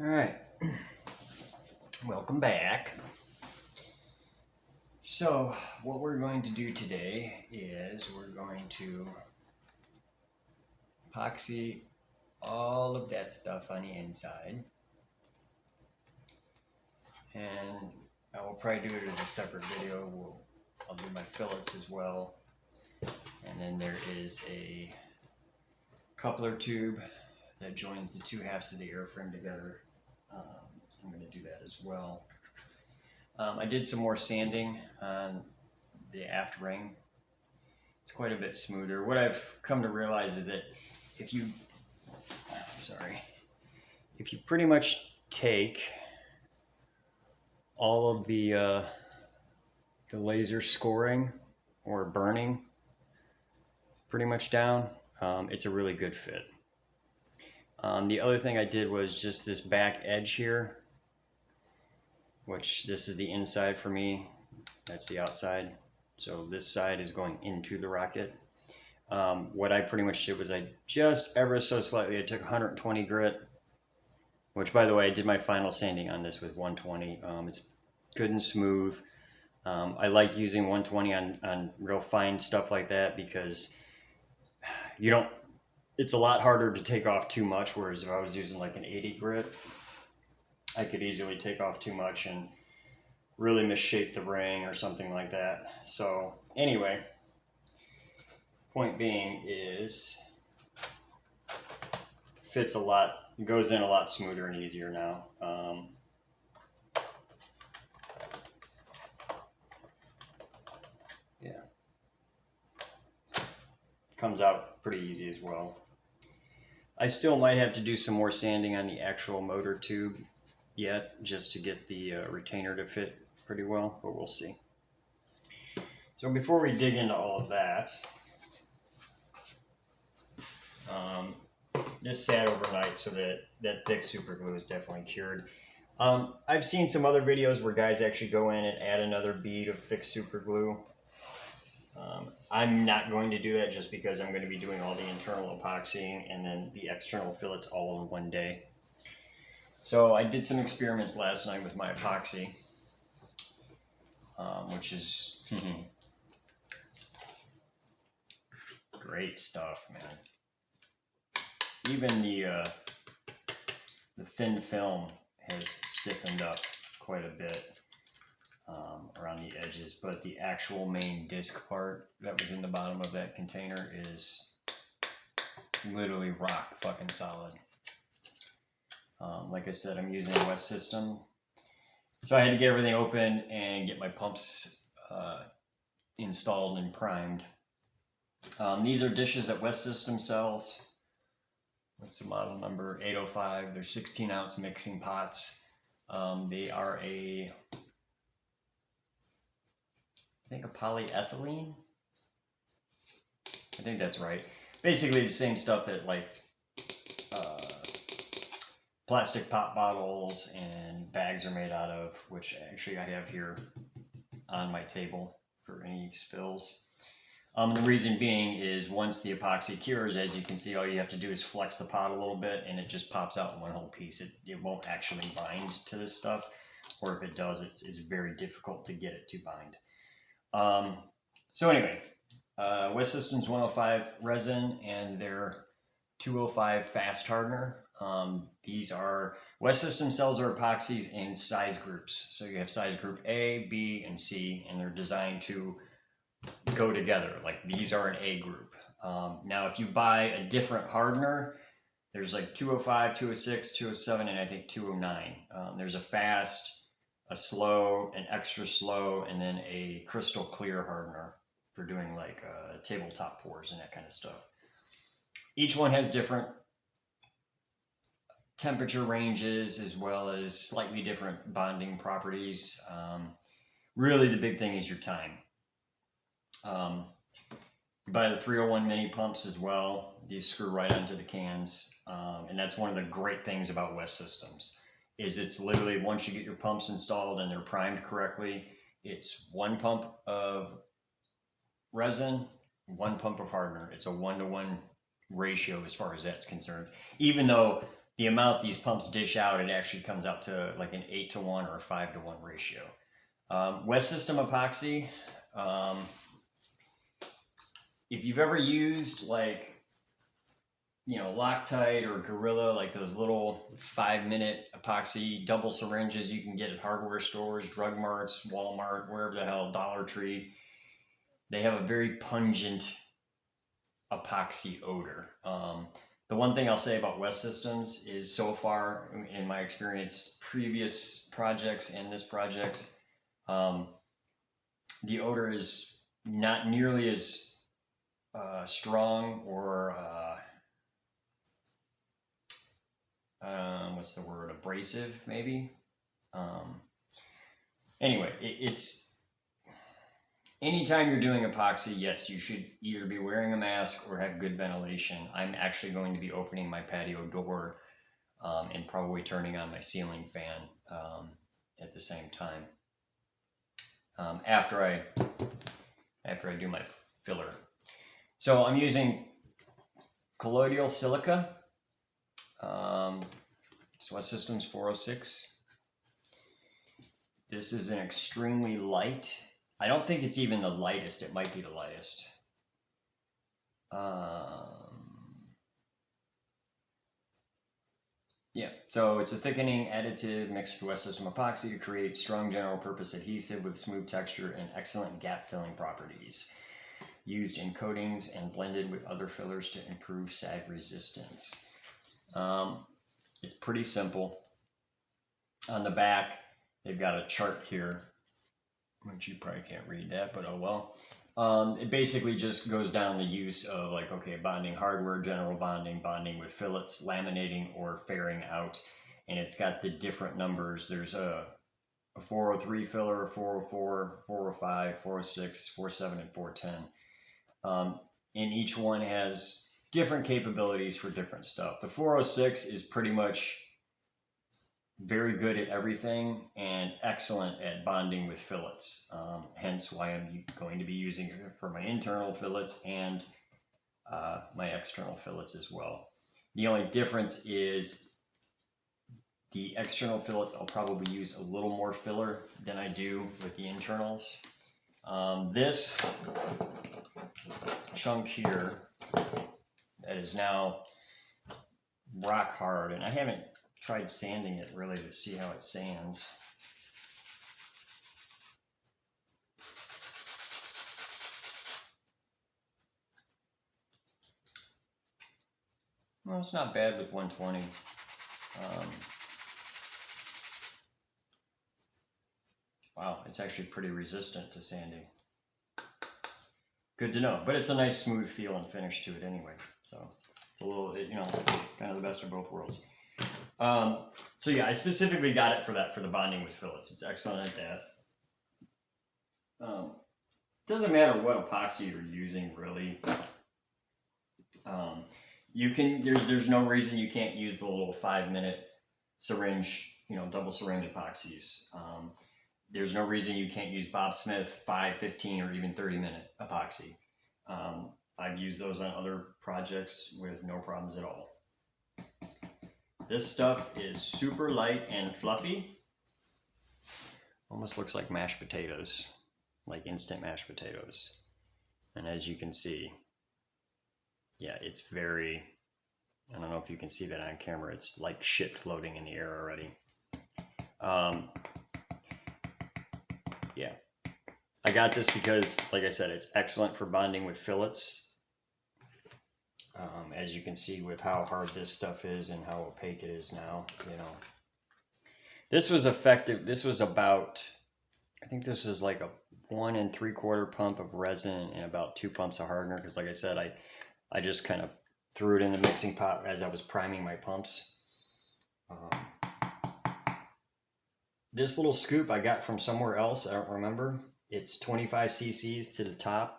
All right, welcome back. So what we're going to do today is we're going to epoxy all of that stuff on the inside, and I will probably do it as a separate video. I'll do my fillets as well, and then there is a coupler tube that joins the two halves of the airframe together. I'm going to do that as well. I did some more sanding on the aft ring. It's quite a bit smoother. What I've come to realize is that if you pretty much take all of the laser scoring or burning pretty much down, it's a really good fit. The other thing I did was just this back edge here, which this is the inside for me, that's the outside. So this side is going into the rocket. What I pretty much did was I just ever so slightly, I took 120 grit, which by the way, I did my final sanding on this with 120. It's good and smooth. I like using 120 on real fine stuff like that because it's a lot harder to take off too much, whereas if I was using like an 80 grit, I could easily take off too much and really misshape the ring or something like that. So anyway, point being is fits a lot, goes in a lot smoother and easier now. Yeah, comes out pretty easy as well. I still might have to do some more sanding on the actual motor tube yet, just to get the retainer to fit pretty well, but we'll see. So before we dig into all of that, this sat overnight so that thick super glue is definitely cured. I've seen some other videos where guys actually go in and add another bead of thick super glue. I'm not going to do that just because I'm going to be doing all the internal epoxying and then the external fillets all in one day. So I did some experiments last night with my epoxy, which is great stuff, man. Even the thin film has stiffened up quite a bit around the edges, but the actual main disc part that was in the bottom of that container is literally rock fucking solid. Like I said, I'm using a West system, so I had to get everything open and get my pumps installed and primed. These are dishes that West System sells. What's the model number? 805. They're 16-ounce mixing pots. They are I think a polyethylene. I think that's right. Basically the same stuff that like plastic pop bottles and bags are made out of, which actually I have here on my table for any spills. The reason being is once the epoxy cures, as you can see, all you have to do is flex the pot a little bit and it just pops out in one whole piece. It won't actually bind to this stuff, or if it does, it's very difficult to get it to bind. So anyway, West Systems 105 resin and their 205 fast hardener. West System sells their epoxies in size groups. So you have size group A, B, and C, and they're designed to go together. Like these are an A group. Now, if you buy a different hardener, there's like 205, 206, 207, and I think 209. There's a fast, a slow, an extra slow, and then a crystal clear hardener for doing like tabletop pours and that kind of stuff. Each one has different temperature ranges as well as slightly different bonding properties. Really, the big thing is your time. You buy the 301 mini pumps as well. These screw right onto the cans, and that's one of the great things about West Systems is it's literally once you get your pumps installed and they're primed correctly, it's one pump of resin, one pump of hardener. It's a 1-to-1 ratio as far as that's concerned, even though the amount these pumps dish out, it actually comes out to like an 8-to-1 or a 5-to-1 ratio. West System epoxy, if you've ever used like, you know, Loctite or Gorilla, like those little 5-minute epoxy double syringes you can get at hardware stores, drug marts, Walmart, wherever the hell, Dollar Tree, they have a very pungent epoxy odor. The one thing I'll say about West Systems is, so far in my experience, previous projects and this project, the odor is not nearly as strong or what's the word, abrasive maybe. Anyway, it's anytime you're doing epoxy, yes, you should either be wearing a mask or have good ventilation. I'm actually going to be opening my patio door and probably turning on my ceiling fan at the same time after I do my filler. So I'm using colloidal silica. West Systems 406. This is an extremely light. I don't think it's even the lightest. It might be the lightest. Yeah, so it's a thickening additive mixed with West System epoxy to create strong general purpose adhesive with smooth texture and excellent gap filling properties. Used in coatings and blended with other fillers to improve sag resistance. It's pretty simple. On the back, they've got a chart here, which you probably can't read that, but oh well. It basically just goes down the use of like, okay, bonding hardware, general bonding, bonding with fillets, laminating or fairing out. And it's got the different numbers. There's a 403 filler, a 404, 405, 406, 407, and 410. And each one has different capabilities for different stuff. The 406 is pretty much very good at everything and excellent at bonding with fillets. Hence why I'm going to be using it for my internal fillets and my external fillets as well. The only difference is the external fillets, I'll probably use a little more filler than I do with the internals. This chunk here that is now rock hard, and I haven't tried sanding it really to see how it sands. Well, it's not bad with 120. Wow, it's actually pretty resistant to sanding. Good to know, but it's a nice smooth feel and finish to it anyway. So it's a little, you know, kind of the best of both worlds. So yeah, I specifically got it for that, for the bonding with fillets. It's excellent at that. Doesn't matter what epoxy you're using, really. You can, there's no reason you can't use the little 5-minute syringe, you know, double syringe epoxies. There's no reason you can't use Bob Smith 5, 15, or even 30-minute epoxy. I've used those on other projects with no problems at all. This stuff is super light and fluffy. Almost looks like mashed potatoes, like instant mashed potatoes. And as you can see, yeah, it's very, I don't know if you can see that on camera, it's like shit floating in the air already. Yeah, I got this because, like I said, it's excellent for bonding with fillets. As you can see with how hard this stuff is and how opaque it is now, you know. This was effective. This was about, I think this was like a 1 3/4 pump of resin and about 2 pumps of hardener. Because like I said, I just kind of threw it in the mixing pot as I was priming my pumps. This little scoop I got from somewhere else. I don't remember. It's 25 cc's to the top.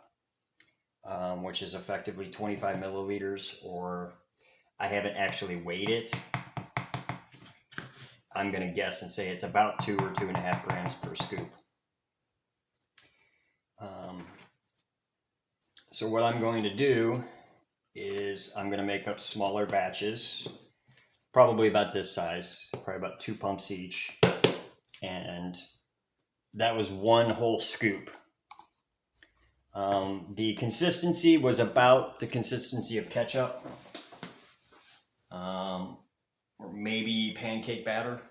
Which is effectively 25 milliliters, or I haven't actually weighed it. I'm going to guess and say it's about 2 or 2.5 grams per scoop. So what I'm going to do is I'm going to make up smaller batches probably about this size, probably about 2 pumps each. And that was one whole scoop. The consistency was about the consistency of ketchup, or maybe pancake batter,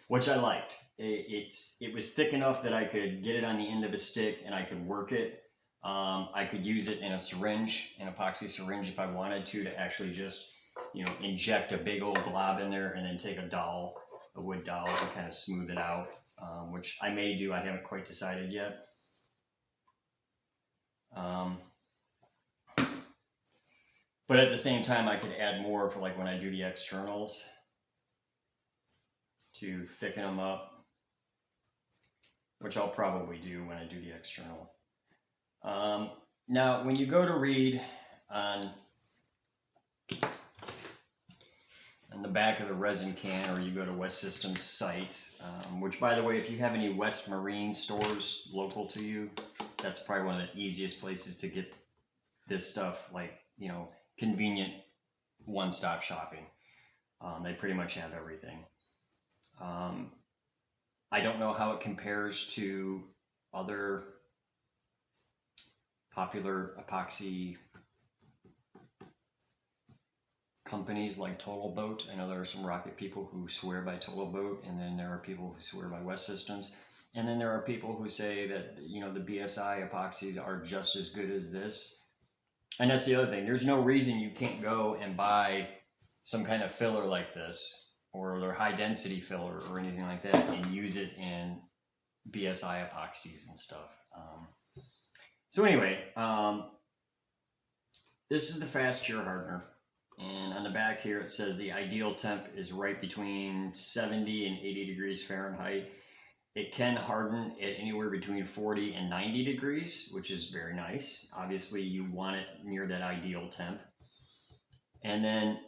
which I liked. It was thick enough that I could get it on the end of a stick and I could work it. I could use it in a syringe, an epoxy syringe, if I wanted to actually just, inject a big old blob in there and then take a wood dowel, and kind of smooth it out, which I may do. I haven't quite decided yet. But at the same time, I could add more for like when I do the externals to thicken them up, which I'll probably do when I do the external. Now, when you go to read on the back of the resin can, or you go to West Systems site, which, by the way, if you have any West Marine stores local to you, that's probably one of the easiest places to get this stuff, like, convenient one-stop shopping. They pretty much have everything. I don't know how it compares to other popular epoxy companies like Total Boat. I know there are some rocket people who swear by Total Boat, and then there are people who swear by West Systems, and then there are people who say that the BSI epoxies are just as good as this. And that's the other thing. There's no reason you can't go and buy some kind of filler like this, or their high density filler or anything like that, and use it in BSI epoxies and stuff. So anyway, this is the fast cure hardener. And on the back here, it says the ideal temp is right between 70 and 80 degrees Fahrenheit. It can harden at anywhere between 40 and 90 degrees, which is very nice. Obviously, you want it near that ideal temp. And then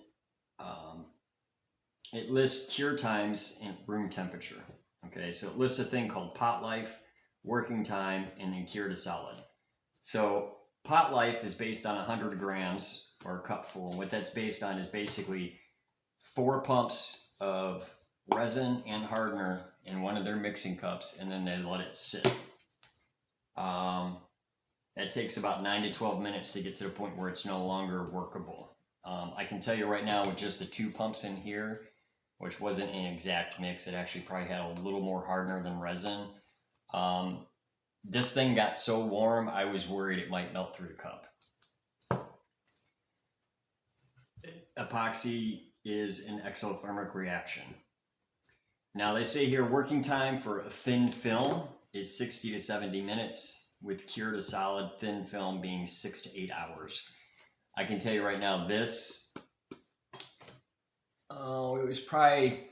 it lists cure times in room temperature. Okay, so it lists a thing called pot life, working time, and then cure to solid. So pot life is based on 100 grams or a cup full. And what that's based on is basically 4 pumps of resin and hardener in one of their mixing cups, and then they let it sit. It takes about 9 to 12 minutes to get to the point where it's no longer workable. I can tell you right now, with just the 2 pumps in here, which wasn't an exact mix, it actually probably had a little more hardener than resin. This thing got so warm, I was worried it might melt through the cup. Epoxy is an exothermic reaction. Now they say here working time for a thin film is 60 to 70 minutes, with cure to solid thin film being 6 to 8 hours. I can tell you right now, this, it was probably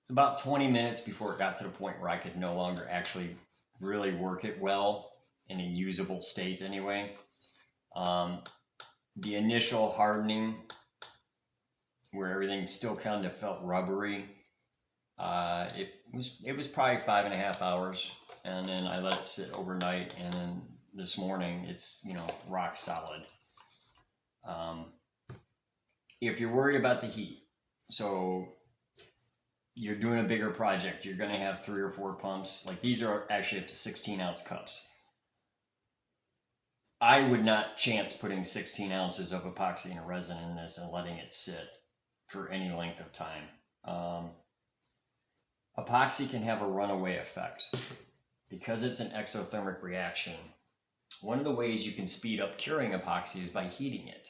about 20 minutes before it got to the point where I could no longer actually really work it well in a usable state anyway. The initial hardening, where everything still kind of felt rubbery, it was probably 5.5 hours, and then I let it sit overnight, and then this morning it's rock solid. If you're worried about the heat, so you're doing a bigger project, you're going to have 3 or 4 pumps. Like, these are actually up to 16-ounce cups. I would not chance putting 16 ounces of epoxy and resin in this and letting it sit for any length of time. Epoxy can have a runaway effect. Because it's an exothermic reaction, one of the ways you can speed up curing epoxy is by heating it.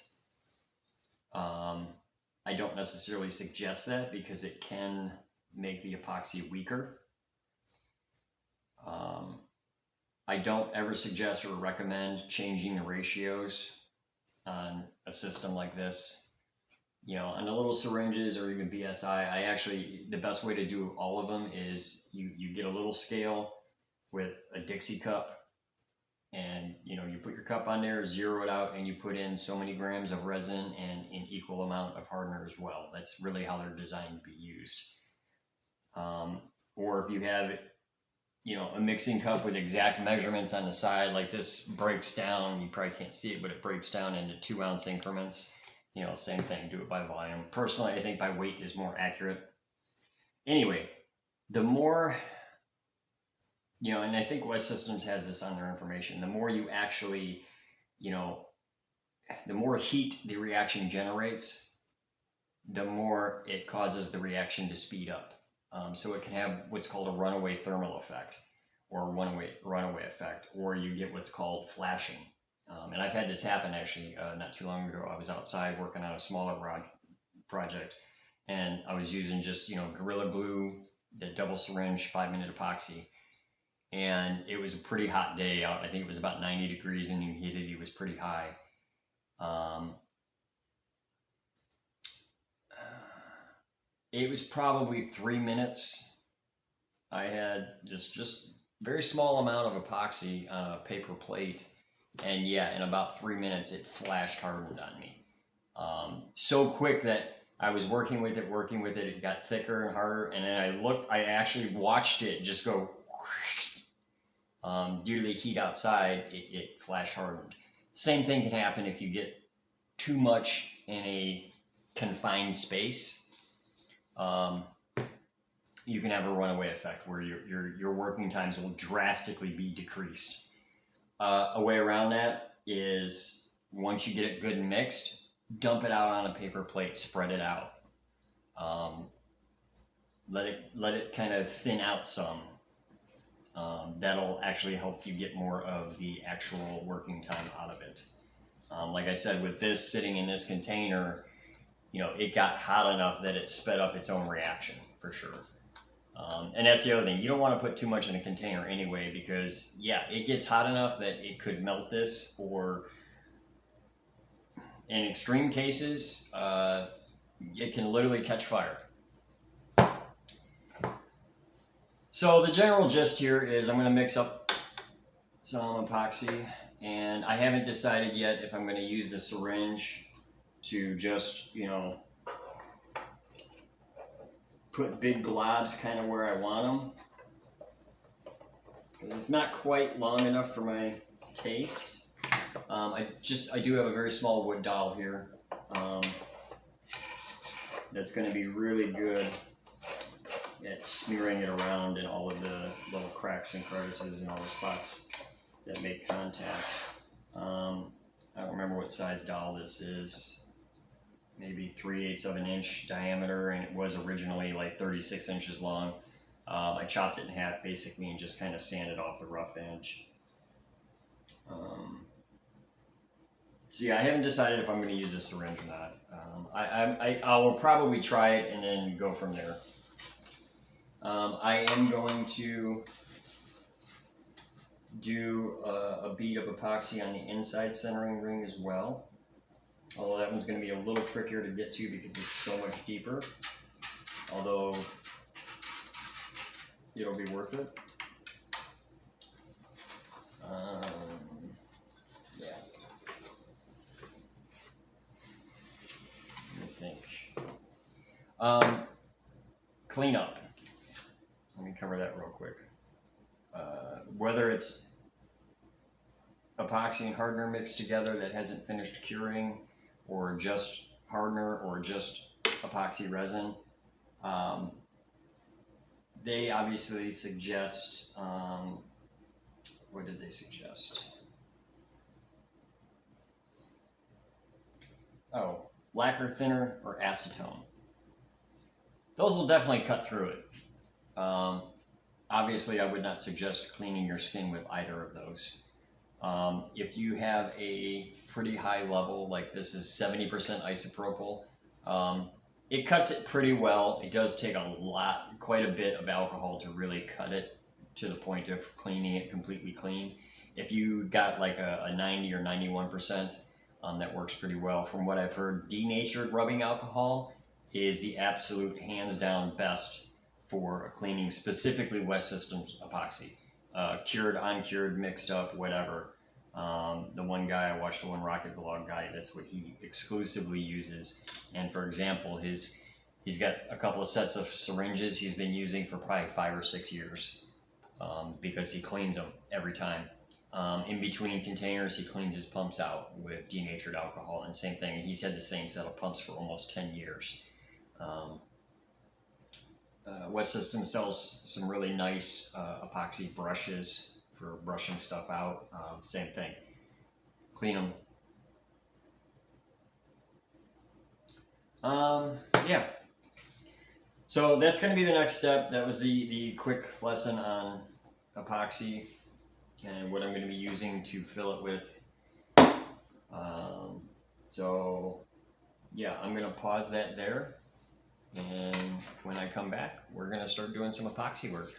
I don't necessarily suggest that, because it can make the epoxy weaker. I don't ever suggest or recommend changing the ratios on a system like this. On the little syringes or even BSI, the best way to do all of them is you get a little scale with a Dixie cup, and you put your cup on there, zero it out, and you put in so many grams of resin and an equal amount of hardener as well. That's really how they're designed to be used. Or if you have a mixing cup with exact measurements on the side, like this breaks down, you probably can't see it, but it breaks down into 2-ounce increments. you know, same thing, do it by volume. Personally, I think by weight is more accurate. Anyway, the more, you know, and I think West Systems has this on their information, the more you actually, you know, the more heat the reaction generates, the more it causes the reaction to speed up. So it can have what's called a runaway thermal effect, or runaway effect, or you get what's called flashing. And I've had this happen actually not too long ago. I was outside working on a smaller project, and I was using just, you know, Gorilla Glue, the double syringe 5-minute epoxy, and it was a pretty hot day out. I think it was about 90 degrees, and the humidity was pretty high. It was probably 3 minutes. I had just very small amount of epoxy on a paper plate, and yeah, in about 3 minutes it flashed hardened on me. So quick that I was working with it, it got thicker and harder, and then I actually watched it just go, due to the heat outside, it flash hardened. Same thing can happen if you get too much in a confined space. You can have a runaway effect where your working times will drastically be decreased. A way around that is, once you get it good and mixed, dump it out on a paper plate, spread it out. Let it kind of thin out some. That'll actually help you get more of the actual working time out of it. Like I said, with this sitting in this container, you know, it got hot enough that it sped up its own reaction for sure. And that's the other thing. You don't want to put too much in a container anyway, because yeah, it gets hot enough that it could melt this, or in extreme cases, it can literally catch fire. So the general gist here is I'm going to mix up some epoxy, and I haven't decided yet if I'm going to use the syringe to just, you know, put big globs kind of where I want them, because it's not quite long enough for my taste. I do have a very small wood dowel here that's going to be really good at smearing it around in all of the little cracks and crevices and all the spots that make contact. I don't remember what size dowel this is. Maybe 3/8 of an inch diameter, and it was originally like 36 inches long. I chopped it in half basically and just kind of sanded off the rough edge. So yeah, I haven't decided if I'm going to use a syringe or not. I will probably try it and then go from there. I am going to do a bead of epoxy on the inside centering ring as well. Although that one's going to be a little trickier to get to because it's so much deeper. Although it'll be worth it. Yeah. Let me think. Cleanup. Let me cover that real quick. Whether it's epoxy and hardener mixed together that hasn't finished curing, or just hardener, or just epoxy resin, they obviously suggest, what did they suggest? Oh, lacquer thinner or acetone. Those will definitely cut through it. Obviously, I would not suggest cleaning your skin with either of those. If you have a pretty high level, like this is 70% isopropyl, it cuts it pretty well. It does take quite a bit of alcohol to really cut it to the point of cleaning it completely clean. If you got like a 90 or 91%, that works pretty well. From what I've heard, denatured rubbing alcohol is the absolute hands down best for cleaning, specifically West Systems epoxy. Cured, uncured, mixed up, whatever. The one guy I watched, the one Rocket Vlog guy, that's what he exclusively uses. And for example, he's got a couple of sets of syringes he's been using for probably 5 or 6 years, because he cleans them every time. In between containers, he cleans his pumps out with denatured alcohol, and same thing. He's had the same set of pumps for almost 10 years. West System sells some really nice epoxy brushes for brushing stuff out. Same thing. Clean them. Yeah. So that's going to be the next step. That was the quick lesson on epoxy and what I'm going to be using to fill it with. So yeah, I'm going to pause that there. And when I come back, we're going to start doing some epoxy work.